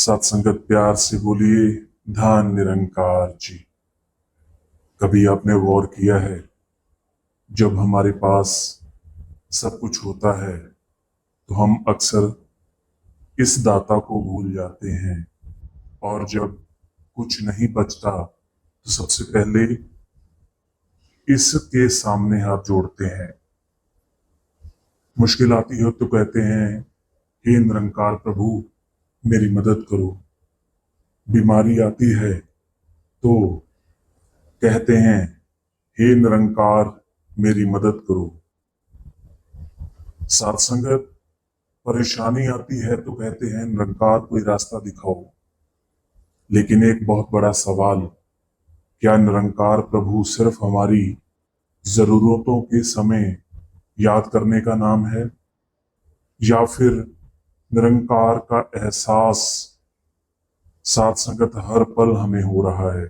सत्संगत प्यार से बोलिए धान निरंकार जी। कभी आपने गौर किया है, जब हमारे पास सब कुछ होता है तो हम अक्सर इस दाता को भूल जाते हैं, और जब कुछ नहीं बचता तो सबसे पहले इसके सामने हाथ जोड़ते हैं। मुश्किल आती है तो कहते हैं, हे निरंकार प्रभु मेरी मदद करो। बीमारी आती है तो कहते हैं, हे निरंकार मेरी मदद करो। साथ संगत परेशानी आती है तो कहते हैं, निरंकार कोई रास्ता दिखाओ। लेकिन एक बहुत बड़ा सवाल, क्या निरंकार प्रभु सिर्फ हमारी जरूरतों के समय याद करने का नाम है, या फिर निरंकार का एहसास साथ संगत हर पल हमें हो रहा है?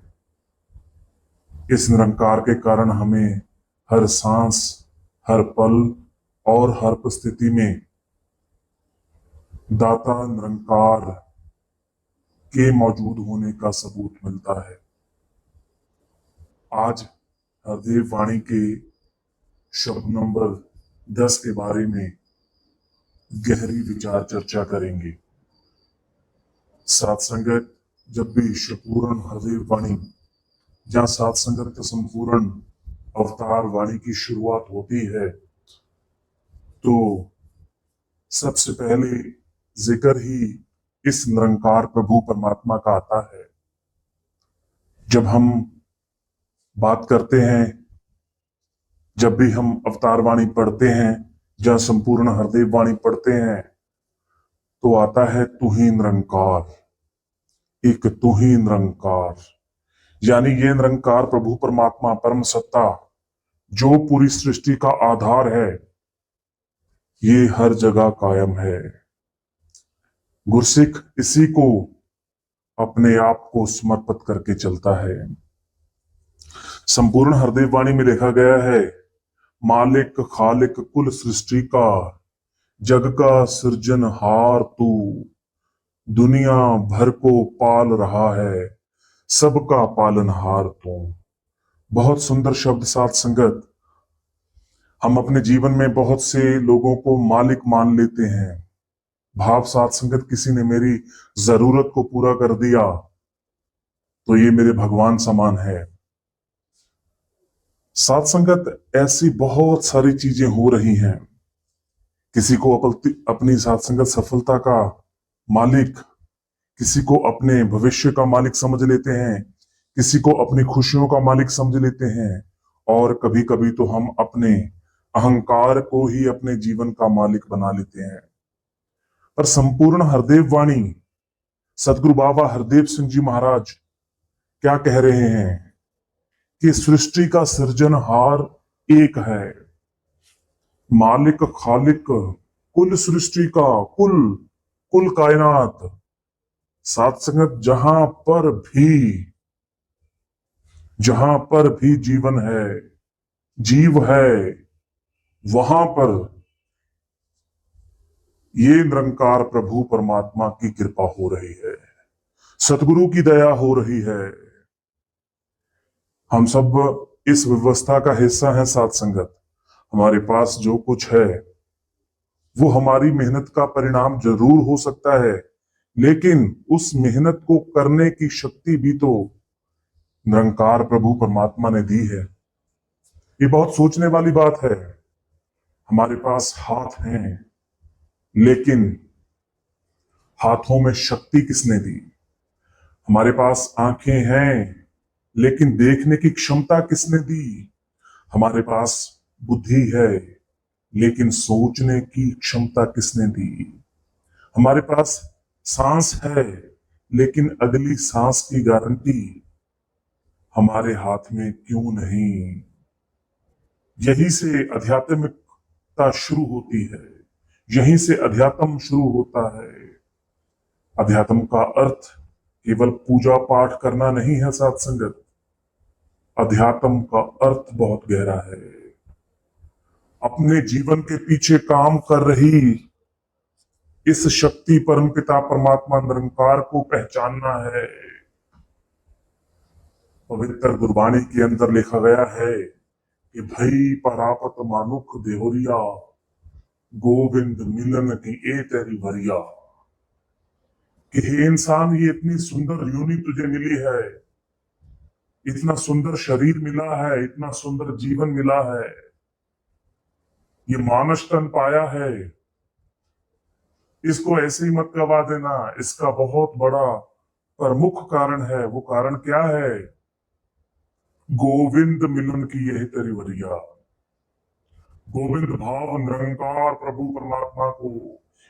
इस निरंकार के कारण हमें हर सांस, हर पल और हर परिस्थिति में दाता निरंकार के मौजूद होने का सबूत मिलता है। आज हरदेव वाणी के शब्द नंबर 10 के बारे में गहरी विचार चर्चा करेंगे। सात संगत, जब भी शिवपूर्ण हरदेव वाणी या सात संगत के संपूर्ण अवतार वाणी की शुरुआत होती है तो सबसे पहले जिक्र ही इस निरंकार प्रभु परमात्मा का आता है। जब हम बात करते हैं, जब भी हम अवतार वाणी पढ़ते हैं या संपूर्ण हरदेव वाणी पढ़ते हैं तो आता है तू ही निरंकार, एक तू ही निरंकार। यानी ये निरंकार प्रभु परमात्मा परम सत्ता जो पूरी सृष्टि का आधार है, ये हर जगह कायम है। गुरसिख इसी को अपने आप को समर्पित करके चलता है। संपूर्ण हरदेव वाणी में लिखा गया है, मालिक खालिक कुल सृष्टि का, जग का सृजनहार तू, दुनिया भर को पाल रहा है, सबका पालनहार तू। बहुत सुंदर शब्द साथ संगत। हम अपने जीवन में बहुत से लोगों को मालिक मान लेते हैं। भाव साथ संगत, किसी ने मेरी जरूरत को पूरा कर दिया तो ये मेरे भगवान समान है। साथ संगत, ऐसी बहुत सारी चीजें हो रही हैं। किसी को अपनी साथ संगत सफलता का मालिक, किसी को अपने भविष्य का मालिक समझ लेते हैं, किसी को अपनी खुशियों का मालिक समझ लेते हैं, और कभी कभी तो हम अपने अहंकार को ही अपने जीवन का मालिक बना लेते हैं। पर संपूर्ण हरदेव वाणी सदगुरु बाबा हरदेव सिंह जी महाराज क्या कह रहे हैं कि सृष्टि का सृजनहार एक है, मालिक खालिक कुल सृष्टि का, कुल कुल कायनात। साथ संगत, जहां पर भी जीवन है, जीव है, वहां पर ये निरंकार प्रभु परमात्मा की कृपा हो रही है, सतगुरु की दया हो रही है। हम सब इस व्यवस्था का हिस्सा है। साथ संगत, हमारे पास जो कुछ है वो हमारी मेहनत का परिणाम जरूर हो सकता है, लेकिन उस मेहनत को करने की शक्ति भी तो निरंकार प्रभु परमात्मा ने दी है। ये बहुत सोचने वाली बात है। हमारे पास हाथ हैं, लेकिन हाथों में शक्ति किसने दी? हमारे पास आंखें हैं, लेकिन देखने की क्षमता किसने दी? हमारे पास बुद्धि है, लेकिन सोचने की क्षमता किसने दी? हमारे पास सांस है, लेकिन अगली सांस की गारंटी हमारे हाथ में क्यों नहीं? यहीं से आध्यात्मिकता शुरू होती है, यहीं से अध्यात्म शुरू होता है। अध्यात्म का अर्थ केवल पूजा पाठ करना नहीं है साथ संगत। अध्यात्म का अर्थ बहुत गहरा है। अपने जीवन के पीछे काम कर रही इस शक्ति परमपिता परमात्मा निरंकार को पहचानना है। पवित्र गुरबाणी के अंदर लिखा गया है कि भई परापत मानुख देहोरिया, गोविंद मिलन की ए तेरी भरिया। कि हे इंसान, ये इतनी सुंदर योनि तुझे मिली है, इतना सुंदर शरीर मिला है, इतना सुंदर जीवन मिला है, ये मानस तन पाया है, इसको ऐसे ही मत गवा देना। इसका बहुत बड़ा प्रमुख कारण है। वो कारण क्या है? गोविंद मिलन की यही तेरी वरिया। गोविंद भाव निरंकार प्रभु परमात्मा को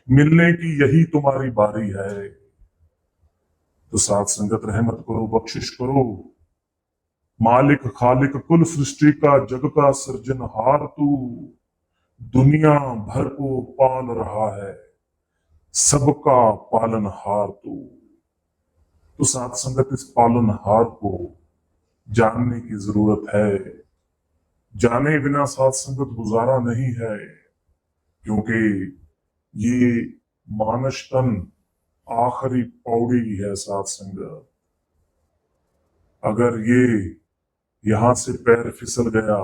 मिलने की यही तुम्हारी बारी है। तो साथ संगत रहमत करो, बख्शिश करो। मालिक खालिक कुल सृष्टि का, जग का सृजनहार तू, दुनिया भर को पाल रहा है, सबका पालनहार तू। तो साथ संगत इस पालनहार को जानने की जरूरत है। जाने बिना साथ संगत गुजारा नहीं है, क्योंकि ये मानस तन आखिरी पौड़ी है। साथ संगत अगर ये यहां से पैर फिसल गया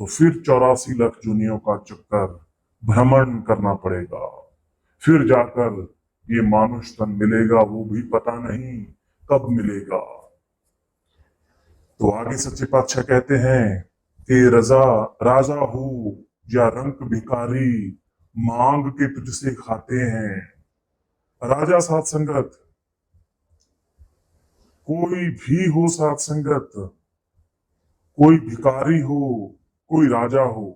तो फिर 84 लाख दुनियाओं का चक्कर भ्रमण करना पड़ेगा, फिर जाकर ये मानुष तन मिलेगा, वो भी पता नहीं कब मिलेगा। तो आगे सच्चे पातशाह कहते हैं कि राजा हो या रंक भिखारी, मांग के तुझसे खाते हैं। राजा साथ संगत कोई भी हो, साथ संगत कोई भिखारी हो, कोई राजा हो,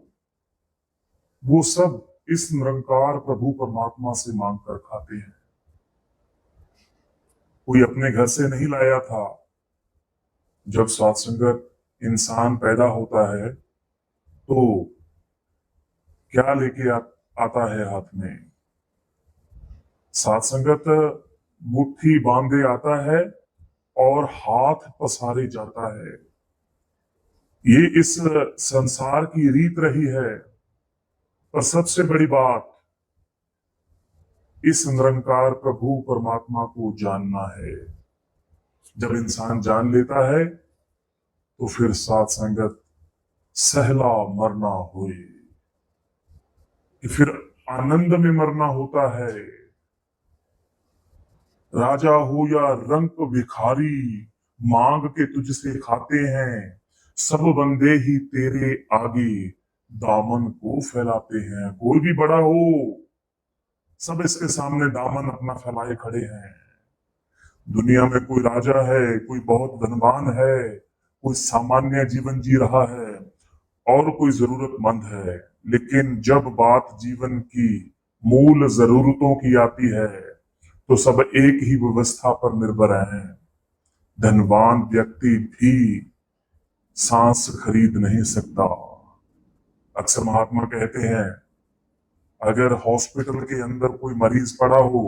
वो सब इस निरंकार प्रभु परमात्मा से मांग कर खाते हैं। कोई अपने घर से नहीं लाया था। जब साथ संगत इंसान पैदा होता है तो क्या लेके आता है हाथ में? साथ संगत मुट्ठी बांधे आता है और हाथ पसारे जाता है। ये इस संसार की रीत रही है। पर सबसे बड़ी बात, इस निरंकार प्रभु परमात्मा को जानना है। जब इंसान जान लेता है तो फिर साथ संगत सहला मरना हुए, कि फिर आनंद में मरना होता है। राजा हो या रंक भिखारी, मांग के तुझसे खाते हैं, सब बंदे ही तेरे आगे दामन को फैलाते हैं। कोई भी बड़ा हो, सब इसके सामने दामन अपना फैलाए खड़े हैं। दुनिया में कोई राजा है, कोई बहुत धनवान है, कोई सामान्य जीवन जी रहा है और कोई जरूरतमंद है, लेकिन जब बात जीवन की मूल जरूरतों की आती है तो सब एक ही व्यवस्था पर निर्भर हैं। धनवान व्यक्ति भी सांस खरीद नहीं सकता। अक्सर महात्मा कहते हैं, अगर हॉस्पिटल के अंदर कोई मरीज पड़ा हो,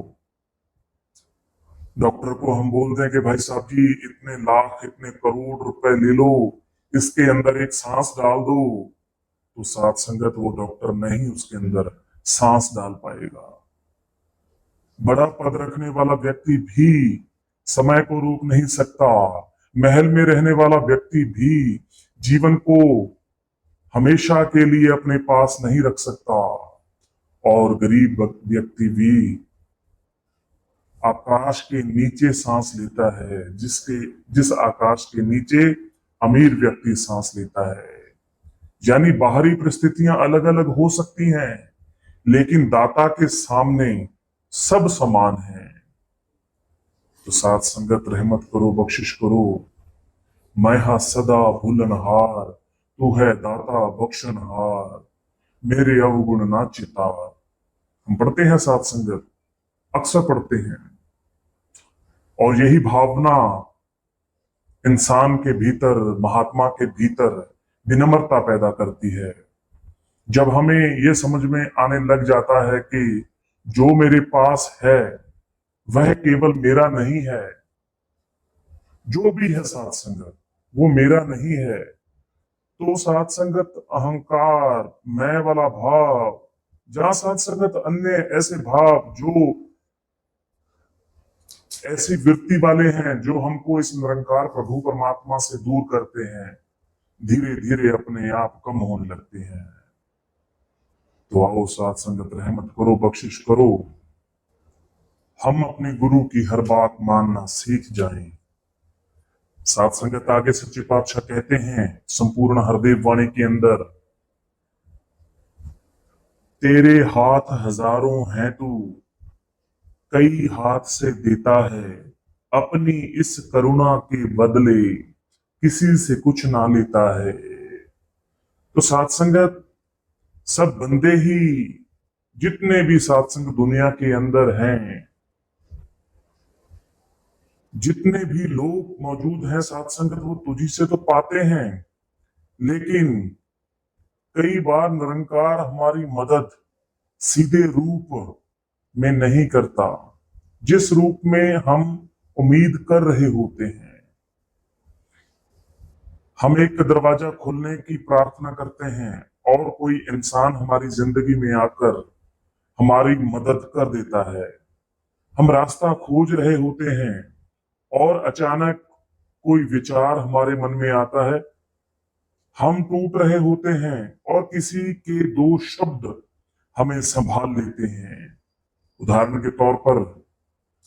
डॉक्टर को हम बोल दें कि भाई साहब जी इतने लाख इतने करोड़ रुपए ले लो, इसके अंदर एक सांस डाल दो, तो साथ संगत वो डॉक्टर नहीं उसके अंदर सांस डाल पाएगा। बड़ा पद रखने वाला व्यक्ति भी समय को रोक नहीं सकता। महल में रहने वाला व्यक्ति भी जीवन को हमेशा के लिए अपने पास नहीं रख सकता। और गरीब व्यक्ति भी आकाश के नीचे सांस लेता है, जिस आकाश के नीचे अमीर व्यक्ति सांस लेता है। यानी बाहरी परिस्थितियां अलग अलग हो सकती हैं, लेकिन दाता के सामने सब समान हैं। तो साथ संगत रहमत करो, बख्शिश करो। मैं हां सदा भूलनहार, तू है दाता बख्शनहार, मेरे अवगुण ना चितार। हम पढ़ते हैं साथ संगत, अक्सर पढ़ते हैं, और यही भावना इंसान के भीतर, महात्मा के भीतर विनम्रता पैदा करती है। जब हमें यह समझ में आने लग जाता है कि जो मेरे पास है वह केवल मेरा नहीं है, जो भी है साथ संगत वो मेरा नहीं है, तो साथ संगत अहंकार, मैं वाला भाव जहां साथ संगत अन्य ऐसे भाव जो ऐसी वृत्ति वाले हैं जो हमको इस निरंकार प्रभु परमात्मा से दूर करते हैं, धीरे धीरे अपने आप कम होने लगते हैं। तो आओ साथ संगत रहमत करो, बख्शिश करो, हम अपने गुरु की हर बात मानना सीख जाएं। साथ संगत आगे सच्चे पातशाह कहते हैं संपूर्ण हरदेव वाणी के अंदर, तेरे हाथ हजारों हैं तू, कई हाथ से देता है, अपनी इस करुणा के बदले किसी से कुछ ना लेता है। तो साथ संगत सब बंदे ही, जितने भी साथ संगत दुनिया के अंदर हैं, जितने भी लोग मौजूद हैं साथ संगत, वो तुझी से तो पाते हैं, लेकिन कई बार निरंकार हमारी मदद सीधे रूप में नहीं करता, जिस रूप में हम उम्मीद कर रहे होते हैं। हम एक दरवाजा खोलने की प्रार्थना करते हैं और कोई इंसान हमारी जिंदगी में आकर हमारी मदद कर देता है। हम रास्ता खोज रहे होते हैं और अचानक कोई विचार हमारे मन में आता है, हम टूट रहे होते हैं और किसी के दो शब्द हमें संभाल लेते हैं। उदाहरण के तौर पर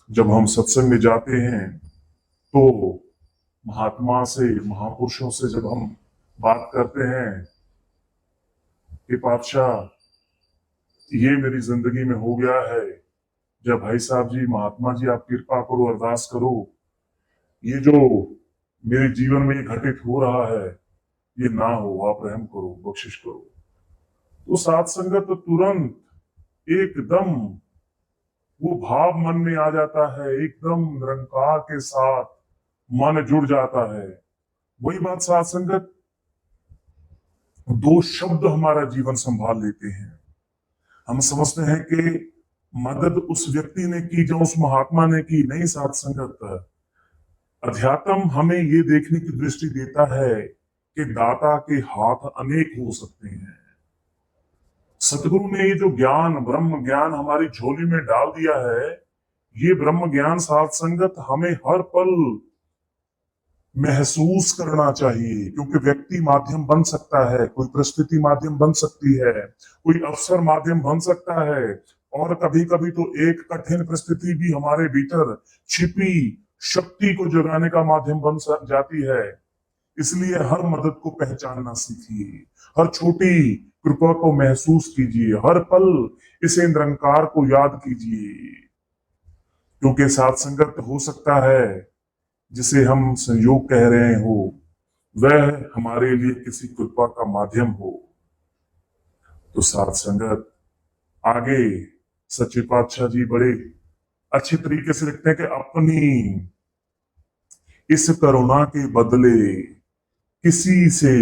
जब हम सत्संग में जाते हैं तो महात्मा से, महापुरुषों से जब हम बात करते हैं कि पातशाह ये मेरी जिंदगी में हो गया है, जब भाई साहब जी, महात्मा जी आप कृपा करो, अरदास करो, ये जो मेरे जीवन में घटित हो रहा है ये ना हो, आप रहम करो, बख्शिश करो। तो साथ संगत तुरंत एकदम वो भाव मन में आ जाता है, एकदम निरंकार के साथ मन जुड़ जाता है। वही बात साथ संगत, दो शब्द हमारा जीवन संभाल लेते हैं। हम समझते हैं कि मदद उस व्यक्ति ने की जो उस महात्मा ने की, नहीं साथ संगत, अध्यात्म हमें ये देखने की दृष्टि देता है कि दाता के हाथ अनेक हो सकते हैं। सतगुरु ने ये जो ज्ञान, ब्रह्म ज्ञान हमारी झोली में डाल दिया है, ये ब्रह्म ज्ञान साथ संगत हमें हर पल महसूस करना चाहिए, क्योंकि व्यक्ति माध्यम बन सकता है, कोई परिस्थिति माध्यम बन सकती है, कोई अवसर माध्यम बन सकता है, और कभी कभी तो एक कठिन परिस्थिति भी हमारे भीतर छिपी शक्ति को जगाने का माध्यम बन जाती है। इसलिए हर मदद को पहचानना सीखिए, हर छोटी कृपा को महसूस कीजिए, हर पल इसे निरंकार को याद कीजिए, क्योंकि साथ संगत हो सकता है जिसे हम संयोग कह रहे हो वह हमारे लिए किसी कृपा का माध्यम हो। तो साथ संगत आगे सच्चे पातशाह जी बड़े अच्छे तरीके से लिखते हैं कि अपनी इस करुणा के बदले किसी से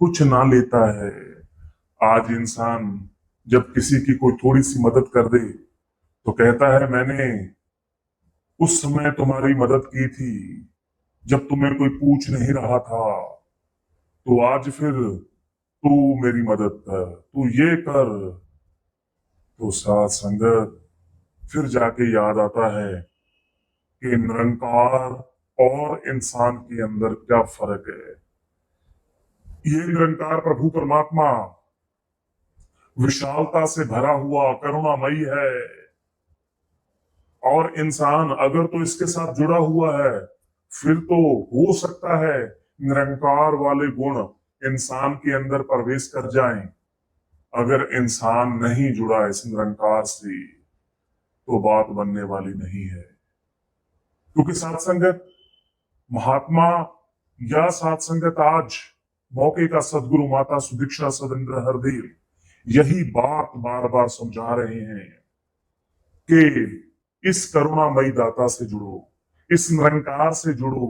कुछ ना लेता है। आज इंसान जब किसी की कोई थोड़ी सी मदद कर दे तो कहता है मैंने उस समय तुम्हारी मदद की थी जब तुम्हें कोई पूछ नहीं रहा था, तो आज फिर तू मेरी मदद कर, तू ये कर। तो साथ संगत फिर जाके याद आता है कि निरंकार और इंसान के अंदर क्या फर्क है। ये निरंकार प्रभु परमात्मा विशालता से भरा हुआ करुणामयी है, और इंसान अगर तो इसके साथ जुड़ा हुआ है फिर तो हो सकता है निरंकार वाले गुण इंसान के अंदर प्रवेश कर जाएं। अगर इंसान नहीं जुड़ा इस निरंकार से तो बात बनने वाली नहीं है, क्योंकि साथ संगत महात्मा या साथ संगत आज मौके का सदगुरु माता सुदीक्षा सदेंद्र हरदेव यही बात बार बार समझा रहे हैं कि इस करुणामयी दाता से जुड़ो, इस निरंकार से जुड़ो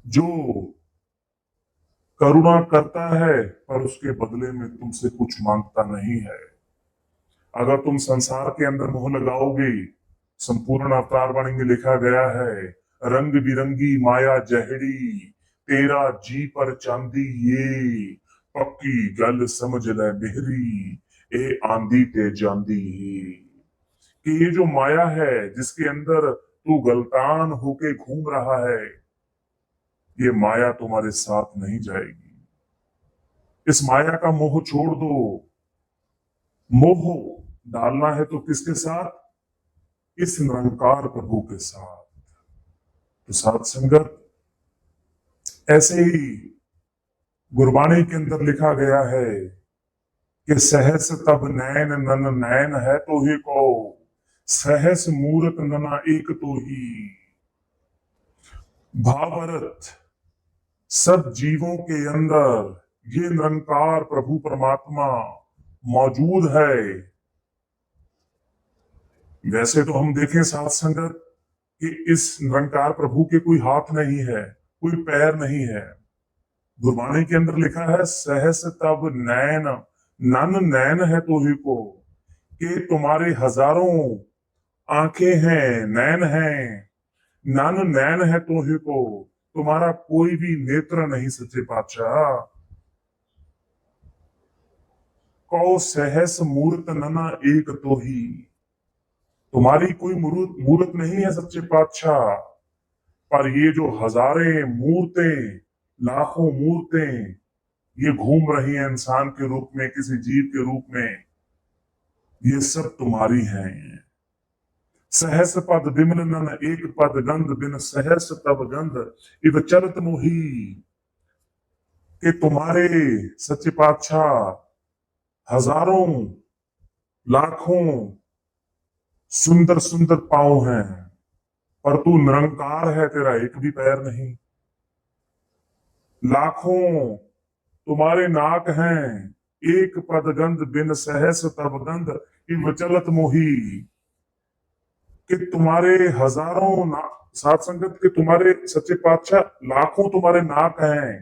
जो करुणा करता है पर उसके बदले में तुमसे कुछ मांगता नहीं है। अगर तुम संसार के अंदर मोह लगाओगे, संपूर्ण अवतार वाणी में लिखा गया है, रंग बिरंगी माया जहड़ी, तेरा जी पर चांदी ये, पक्की गल समझ ले मेहरी, ए आंधी ते जांदी कि ये जो माया है जिसके अंदर तू गलतान होके घूम रहा है, ये माया तुम्हारे साथ नहीं जाएगी। इस माया का मोह छोड़ दो। मोह डालना है तो किसके साथ? इस निरंकार प्रभु के साथ। तो साथ संगत, ऐसे ही गुरबाणी के अंदर लिखा गया है कि सहस तब नैन नन नैन है तो ही को, सहस मूरत नना एक तो ही। भावार्थ, सब जीवों के अंदर ये निरंकार प्रभु परमात्मा मौजूद है। वैसे तो हम देखें साथ संगत कि इस निरंकार प्रभु के कोई हाथ नहीं है, कोई पैर नहीं है। गुरबाणी के अंदर लिखा है सहस तब नैन नन नैन है तो ही को, कि तुम्हारे हजारों आंखें हैं, नैन हैं, नन नैन है तो ही को, तुम्हारा कोई भी नेत्र नहीं सच्चे पातशाह। कौ सहस मूर्त नना एक तो ही, तुम्हारी कोई मूर्त नहीं है सच्चे पातशाह, पर ये जो हजारे मूर्तें, लाखों मूर्तें ये घूम रही हैं इंसान के रूप में, किसी जीव के रूप में, ये सब तुम्हारी हैं। सहस पद विमल नन एक पद गंध, बिन सहस तब गंध इव चलत मोही, कि तुम्हारे सच्चे पातशाह हजारों लाखों सुंदर सुंदर पांव हैं, पर तू निरंकार है, तेरा एक भी पैर नहीं। लाखों तुम्हारे नाक हैं, एक पद गंध, बिन सहस तब गंध इव चलत मोही, कि तुम्हारे हजारों साथ संगत के तुम्हारे सच्चे पातशाह लाखों तुम्हारे नाक हैं,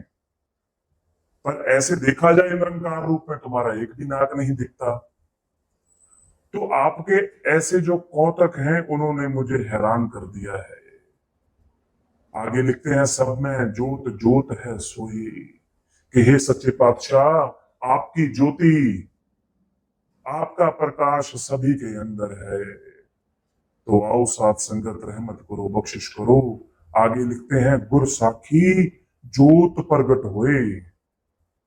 पर ऐसे देखा जाए निरंकार रूप में तुम्हारा एक भी नाक नहीं दिखता। तो आपके ऐसे जो कौतक हैं उन्होंने मुझे हैरान कर दिया है। आगे लिखते हैं सब में ज्योत ज्योत है सोई, कि हे सच्चे पातशाह आपकी ज्योति, आपका प्रकाश सभी के अंदर है। तो आओ साथ संगत रहमत करो, बख्शिश करो। आगे लिखते हैं गुर साखी ज्योत प्रगट हुए,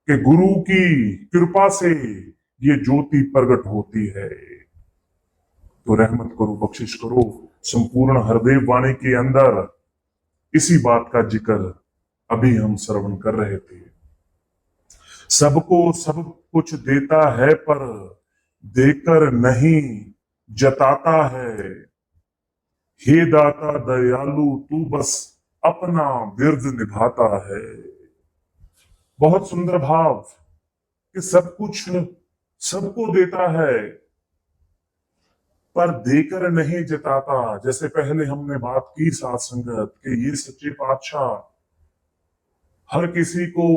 कि गुरु की कृपा से ये ज्योति प्रगट होती है। तो रहमत करो, बख्शिश करो। संपूर्ण हरदेव वाणी के अंदर इसी बात का जिक्र अभी हम श्रवण कर रहे थे। सबको सब कुछ देता है पर देकर नहीं जताता है, हे दाता दयालु तू बस अपना विरद निभाता है। बहुत सुंदर भाव कि सब कुछ सबको देता है पर देकर नहीं जताता। जैसे पहले हमने बात की साथ संगत कि ये सच्चे पातशाह हर किसी को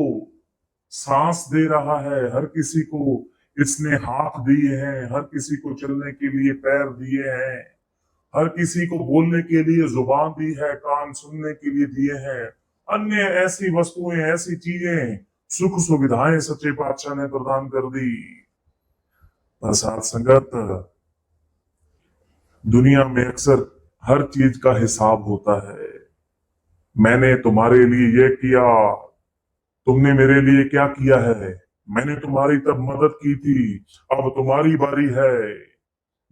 सांस दे रहा है, हर किसी को इसने हाथ दिए हैं, हर किसी को चलने के लिए पैर दिए हैं, हर किसी को बोलने के लिए जुबान दी है, कान सुनने के लिए दिए हैं, अन्य ऐसी वस्तुएं, ऐसी चीजें, सुख सुविधाएं सच्चे पातशाह ने प्रदान कर दी। पर साथ संगत दुनिया में अक्सर हर चीज का हिसाब होता है। मैंने तुम्हारे लिए ये किया, तुमने मेरे लिए क्या किया है, मैंने तुम्हारी तब मदद की थी, अब तुम्हारी बारी है,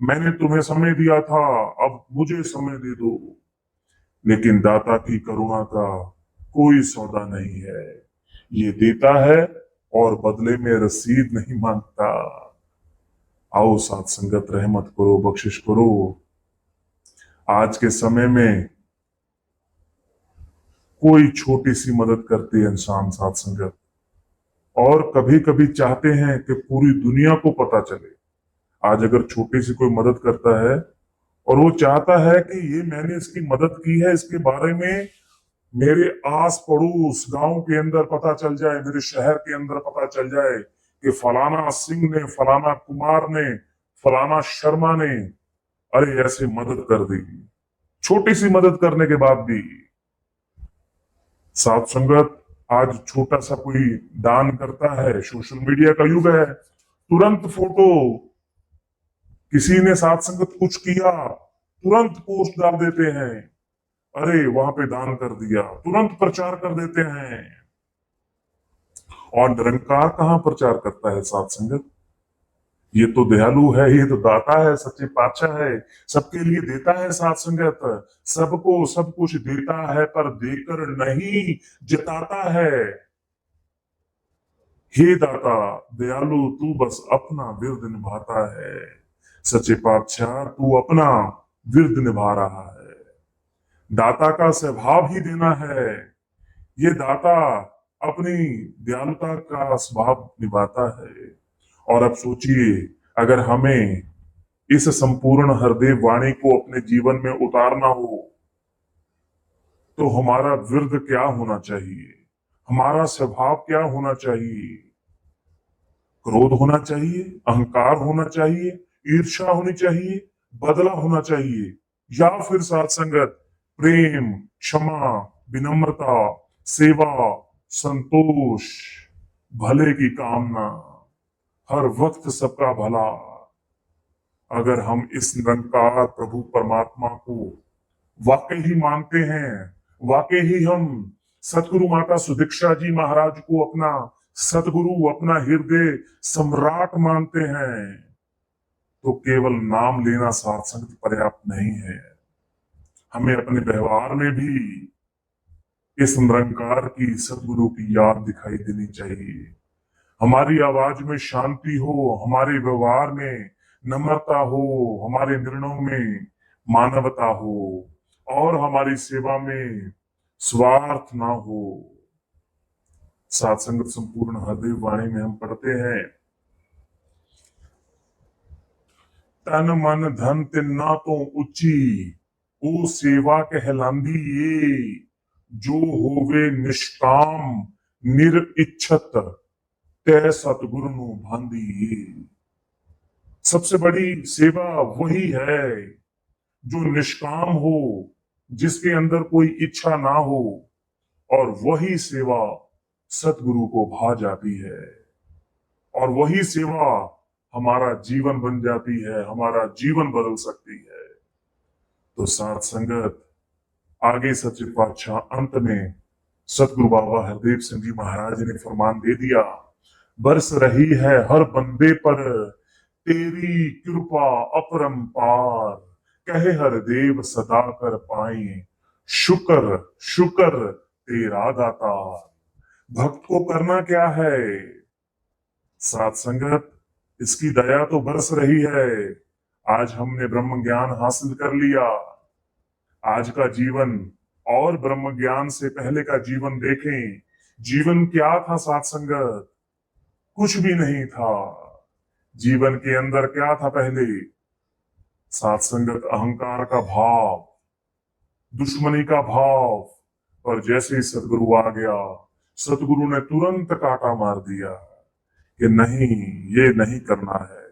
मैंने तुम्हें समय दिया था, अब मुझे समय दे दो। लेकिन दाता की करुणा का कोई सौदा नहीं है, ये देता है और बदले में रसीद नहीं मांगता। आओ साथ संगत रहमत करो, बख्शिश करो। आज के समय में कोई छोटी सी मदद करते हैं इंसान साथ संगत, और कभी कभी चाहते हैं कि पूरी दुनिया को पता चले। आज अगर छोटी सी कोई मदद करता है और वो चाहता है कि ये मैंने इसकी मदद की है, इसके बारे में मेरे आस पड़ोस गांव के अंदर पता चल जाए, मेरे शहर के अंदर पता चल जाए कि फलाना सिंह ने, फलाना कुमार ने, फलाना शर्मा ने अरे ऐसे मदद कर दी। छोटी सी मदद करने के बाद भी साथ संगत आज छोटा सा कोई दान करता है, सोशल मीडिया का युग है, तुरंत फोटो किसी ने साथ संगत कुछ किया, तुरंत पोस्ट डाल देते हैं, अरे वहां पे दान कर दिया, तुरंत प्रचार कर देते हैं। और निरंकार कहाँ प्रचार करता है साथ संगत? ये तो दयालु है, ये तो दाता है, सच्चे पातशाह है, सबके लिए देता है साथ संगत, सबको सब कुछ देता है पर देकर नहीं जताता है। हे दाता दयालु, तू बस अपना विरद निभाता है। सच्चे पातशाह तू अपना विरद निभा रहा है। दाता का स्वभाव ही देना है। ये दाता अपनी दयालुता का स्वभाव निभाता है। और अब सोचिए, अगर हमें इस संपूर्ण हृदय वाणी को अपने जीवन में उतारना हो तो हमारा विरद क्या होना चाहिए, हमारा स्वभाव क्या होना चाहिए? क्रोध होना चाहिए, अहंकार होना चाहिए, ईर्ष्या होनी चाहिए, बदला होना चाहिए, या फिर साथ संगत प्रेम, क्षमा, विनम्रता, सेवा, संतोष, भले की कामना, हर वक्त सबका भला। अगर हम इस निरंकार प्रभु परमात्मा को वाकई ही मानते हैं, वाकई ही हम सतगुरु माता सुदीक्षा जी महाराज को अपना सतगुरु, अपना हृदय सम्राट मानते हैं, तो केवल नाम लेना साथ संगत पर्याप्त नहीं है। हमें अपने व्यवहार में भी इस निरंकार की, सतगुरु की याद दिखाई देनी चाहिए। हमारी आवाज में शांति हो, हमारे व्यवहार में नम्रता हो, हमारे निर्णयों में मानवता हो, और हमारी सेवा में स्वार्थ ना हो। साथ संगत संपूर्ण हृदय वाणी में हम पढ़ते हैं, तन मन धन तिन्ना तो उच्ची, ओ सेवा कहलांदी ये, जो होवे निष्काम निरिच्छत, तै सतगुरु नु भांदी ये। सबसे बड़ी सेवा वही है जो निष्काम हो, जिसके अंदर कोई इच्छा ना हो, और वही सेवा सतगुरु को भा जाती है, और वही सेवा हमारा जीवन बन जाती है, हमारा जीवन बदल सकती है। तो साथ संगत आगे सच्चे पातशाह अंत में सतगुरु बाबा हरदेव सिंह जी महाराज ने फरमान दे दिया, बरस रही है हर बंदे पर तेरी कृपा अपरंपार, कहे हर देव सदा कर पाए, शुक्र शुक्र तेरा दातार। भक्त को करना क्या है? साथ संगत इसकी दया तो बरस रही है। आज हमने ब्रह्म ज्ञान हासिल कर लिया। आज का जीवन और ब्रह्म ज्ञान से पहले का जीवन देखें। जीवन क्या था साथ संगत? कुछ भी नहीं था। जीवन के अंदर क्या था पहले? साथ संगत अहंकार का भाव, दुश्मनी का भाव। पर जैसे ही सतगुरु आ गया, सतगुरु ने तुरंत काटा मार दिया कि नहीं, ये नहीं करना है।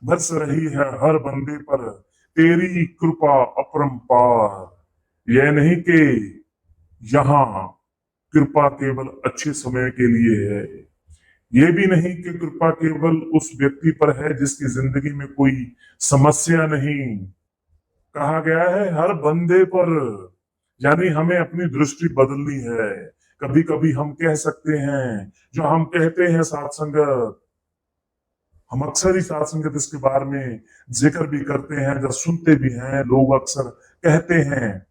बरस रही है हर बंदे पर तेरी कृपा अपरंपार। यह नहीं कि यहाँ कृपा केवल अच्छे समय के लिए है, ये भी नहीं कि कृपा केवल उस व्यक्ति पर है जिसकी जिंदगी में कोई समस्या नहीं। कहा गया है हर बंदे पर, यानी हमें अपनी दृष्टि बदलनी है। कभी कभी हम कह सकते हैं, जो हम कहते हैं साथ संगत, हम अक्सर ही साथ संगत इसके बारे में जिक्र भी करते हैं, जब सुनते भी हैं, लोग अक्सर कहते हैं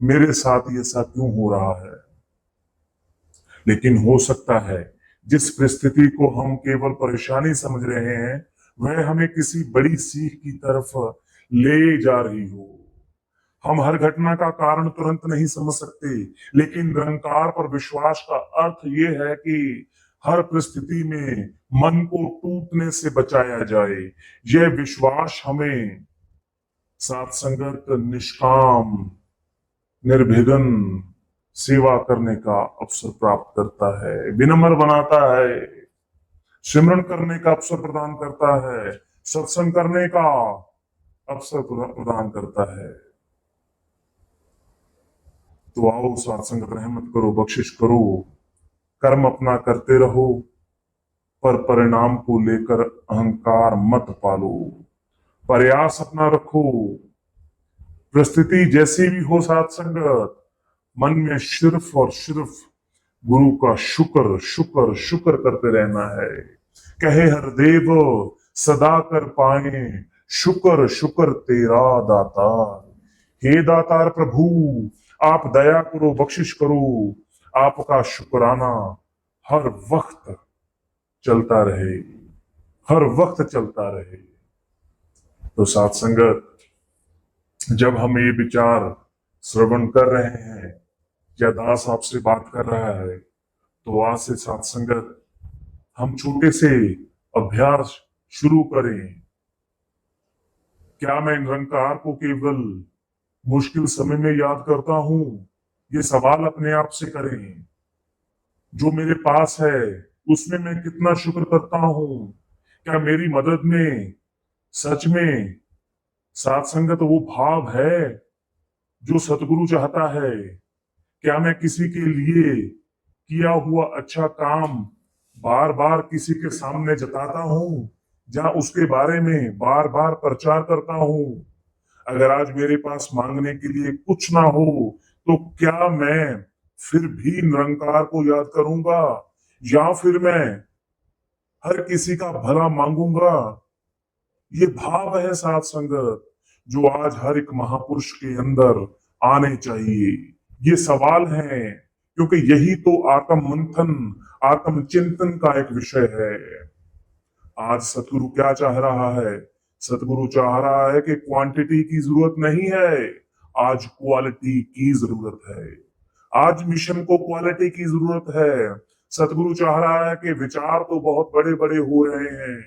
मेरे साथ ये ऐसा क्यों हो रहा है। लेकिन हो सकता है जिस परिस्थिति को हम केवल परेशानी समझ रहे हैं, वह हमें किसी बड़ी सीख की तरफ ले जा रही हो। हम हर घटना का कारण तुरंत नहीं समझ सकते, लेकिन निरंकार पर विश्वास का अर्थ ये है कि हर परिस्थिति में मन को टूटने से बचाया जाए। यह विश्वास हमें साथ संगत निष्काम निर्विघ्न सेवा करने का अवसर प्राप्त करता है, विनम्र बनाता है, सिमरन करने का अवसर प्रदान करता है, सत्संग करने का अवसर प्रदान करता है। तो आओ साथ संगत रहमत करो, बख्शिश करो, कर्म अपना करते रहो, पर परिणाम को लेकर अहंकार मत पालो। प्रयास अपना रखो, परिस्थिति जैसी भी हो साथ संगत, मन में सिर्फ और सिर्फ गुरु का शुक्र शुक्र शुक्र करते रहना है। कहे हर देव सदा कर पाए, शुक्र शुक्र तेरा दातार। हे दातार प्रभु, आप दया करो, बख्शिश करो, आपका शुक्राना हर वक्त चलता रहे, हर वक्त चलता रहे। तो साथ संगत, जब हम ये विचार श्रवण कर रहे हैं या दास आपसे बात कर रहा है, तो आज से साथ संगत हम छोटे से अभ्यास शुरू करें। क्या मैं निरंकार को केवल मुश्किल समय में याद करता हूं? ये सवाल अपने आप से करें। जो मेरे पास है उसमें मैं कितना शुक्र करता हूं? क्या मेरी मदद में सच में साथ संगत वो भाव है जो सतगुरु चाहता है? क्या मैं किसी के लिए किया हुआ अच्छा काम बार बार किसी के सामने जताता हूं, जहां उसके बारे में बार बार प्रचार करता हूं? अगर आज मेरे पास मांगने के लिए कुछ ना हो, तो क्या मैं फिर भी निरंकार को याद करूंगा, या फिर मैं हर किसी का भला मांगूंगा? ये भाव है साथ संगत जो आज हर एक महापुरुष के अंदर आने चाहिए। ये सवाल है, क्योंकि यही तो आत्म मंथन, आत्म चिंतन का एक विषय है। आज सतगुरु क्या चाह रहा है? सतगुरु चाह रहा है कि क्वांटिटी की जरूरत नहीं है, आज क्वालिटी की जरूरत है। आज मिशन को क्वालिटी की जरूरत है। सतगुरु चाह रहा है कि विचार तो बहुत बड़े बड़े हो रहे हैं,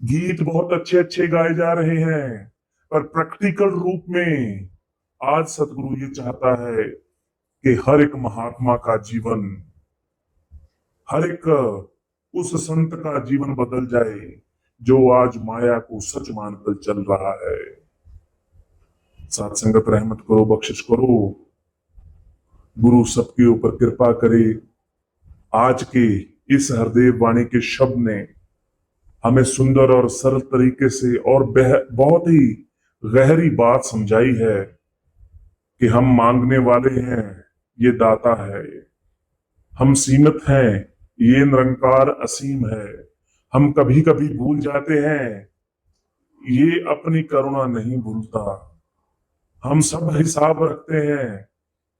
गीत बहुत अच्छे अच्छे गाए जा रहे हैं, पर प्रैक्टिकल रूप में आज सतगुरु ये चाहता है कि हर एक महात्मा का जीवन, हर एक उस संत का जीवन बदल जाए जो आज माया को सच मानकर चल रहा है। साथ संगत रहमत करो, बख्शिश करो, गुरु सबके ऊपर कृपा करे। आज के इस हरदेव वाणी के शब्द ने हमें सुंदर और सरल तरीके से और बहुत ही गहरी बात समझाई है कि हम मांगने वाले हैं, ये दाता है। हम सीमित हैं, ये निरंकार असीम है। हम कभी कभी भूल जाते हैं, ये अपनी करुणा नहीं भूलता। हम सब हिसाब रखते हैं,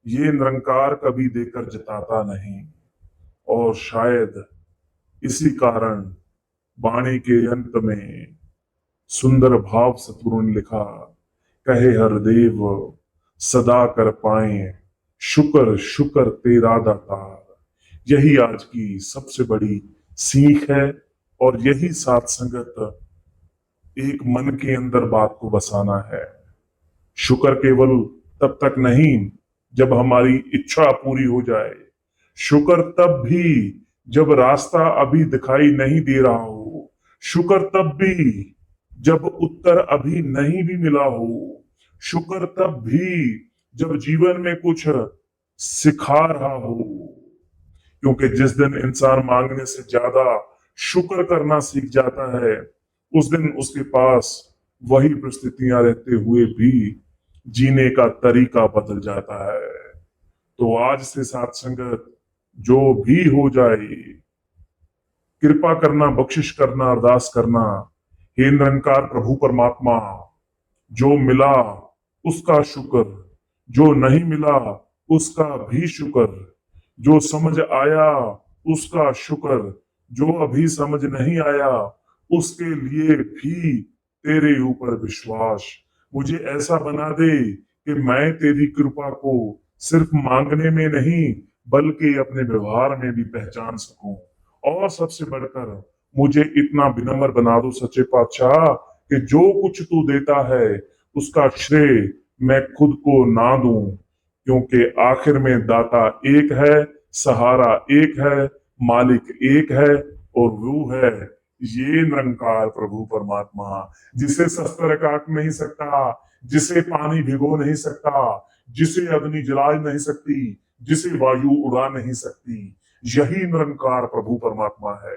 ये निरंकार कभी देकर जताता नहीं। और शायद इसी कारण वाणी के अंत में सुंदर भाव सतगुरु ने लिखा, कहे हर देव सदा कर पाए, शुक्र शुक्र तेरा दातार। यही आज की सबसे बड़ी सीख है, और यही साथ संगत एक मन के अंदर बात को बसाना है। शुक्र केवल तब तक नहीं जब हमारी इच्छा पूरी हो जाए, शुक्र तब भी जब रास्ता अभी दिखाई नहीं दे रहा हो, शुक्र तब भी जब उत्तर अभी नहीं भी मिला हो, शुक्र तब भी जब जीवन में कुछ सिखा रहा हो। क्योंकि जिस दिन इंसान मांगने से ज्यादा शुक्र करना सीख जाता है, उस दिन उसके पास वही परिस्थितियां रहते हुए भी जीने का तरीका बदल जाता है। तो आज से साथ संगत जो भी हो जाए, कृपा करना, बख्शिश करना, अरदास करना, हे निरंकार प्रभु परमात्मा, जो मिला उसका शुक्र, जो नहीं मिला उसका भी शुक्र, जो समझ आया उसका शुक्र, जो अभी समझ नहीं आया उसके लिए भी तेरे ऊपर विश्वास। मुझे ऐसा बना दे कि मैं तेरी कृपा को सिर्फ मांगने में नहीं बल्कि अपने व्यवहार में भी पहचान सकूं। और सबसे बढ़कर मुझे इतना विनम्र बना दो सच्चे पातशाह कि जो कुछ तू देता है उसका श्रेय मैं खुद को ना दूं, क्योंकि आखिर में दाता एक है, सहारा एक है, मालिक एक है, और वो है ये निरंकार प्रभु परमात्मा, जिसे शस्त्र काट नहीं सकता, जिसे पानी भिगो नहीं सकता, जिसे अग्नि जला नहीं सकती, जिसे वायु उड़ा नहीं सकती, यही निरंकार प्रभु परमात्मा है।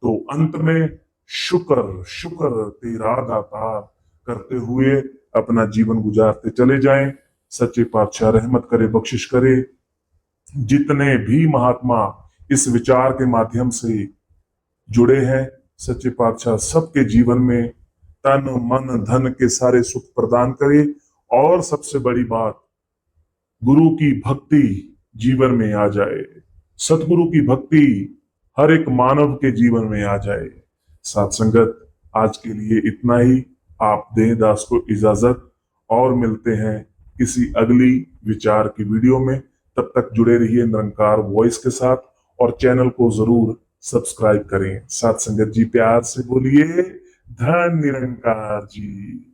तो अंत में शुक्र शुक्र तेरा दातार करते हुए अपना जीवन गुजारते चले जाएं। सच्चे पातशाह रहमत करे, बख्शिश करे। जितने भी महात्मा इस विचार के माध्यम से जुड़े हैं, सच्चे पातशाह सबके जीवन में तन मन धन के सारे सुख प्रदान करे। और सबसे बड़ी बात, गुरु की भक्ति जीवन में आ जाए, सतगुरु की भक्ति हर एक मानव के जीवन में आ जाए। साथ संगत, आज के लिए इतना ही। आप दें दास को इजाजत, और मिलते हैं किसी अगली विचार की वीडियो में। तब तक जुड़े रहिए निरंकार वॉइस के साथ, और चैनल को जरूर सब्सक्राइब करें। साथ संगत जी, प्यार से बोलिए धन निरंकार जी।